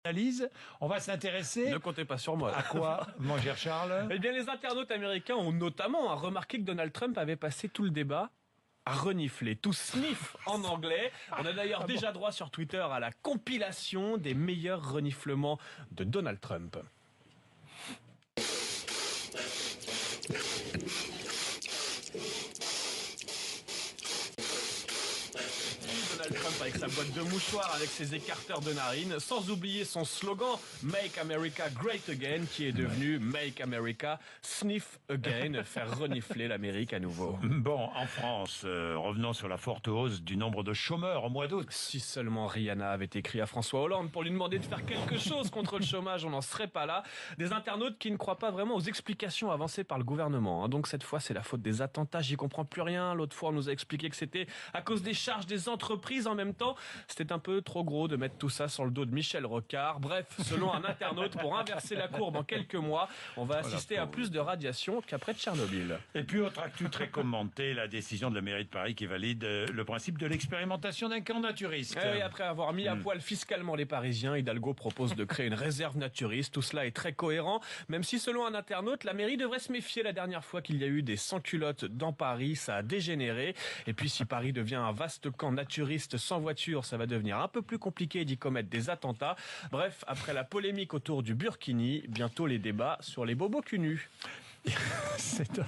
analyse. On va s'intéresser Ne comptez pas sur moi. à quoi, mon cher Charles? Eh bien, les internautes américains ont notamment remarqué que Donald Trump avait passé tout le débat à renifler, tout sniff en anglais. On a d'ailleurs déjà droit sur Twitter à la compilation des meilleurs reniflements de Donald Trump. Donald Trump avec sa boîte de mouchoirs, avec ses écarteurs de narines, sans oublier son slogan Make America Great Again, qui est devenu Make America Sniff Again, faire renifler l'Amérique à nouveau. Bon, en France, revenons sur la forte hausse du nombre de chômeurs au mois d'août. Si seulement Rihanna avait écrit à François Hollande pour lui demander de faire quelque chose contre le chômage, on n'en serait pas là. Des internautes qui ne croient pas vraiment aux explications avancées par le gouvernement. Donc cette fois, c'est la faute des attentats, j'y comprends plus rien. L'autre fois, on nous a expliqué que c'était à cause des charges des entreprises. En même temps, c'était un peu trop gros de mettre tout ça sur le dos de Michel Rocard. Bref, selon un internaute, pour inverser la courbe en quelques mois, on va assister à plus de radiation qu'après Tchernobyl. Et puis, autre actu très commentée, la décision de la mairie de Paris qui valide le principe de l'expérimentation d'un camp naturiste. Et après avoir mis à poil fiscalement les Parisiens, Hidalgo propose de créer une réserve naturiste. Tout cela est très cohérent, même si selon un internaute, la mairie devrait se méfier. La dernière fois qu'il y a eu des sans-culottes dans Paris, ça a dégénéré. Et puis si Paris devient un vaste camp naturiste sans voiture, ça va devenir un peu plus compliqué d'y commettre des attentats. Bref, après la polémique autour du burkini, bientôt les débats sur les bobos cul nus. C'est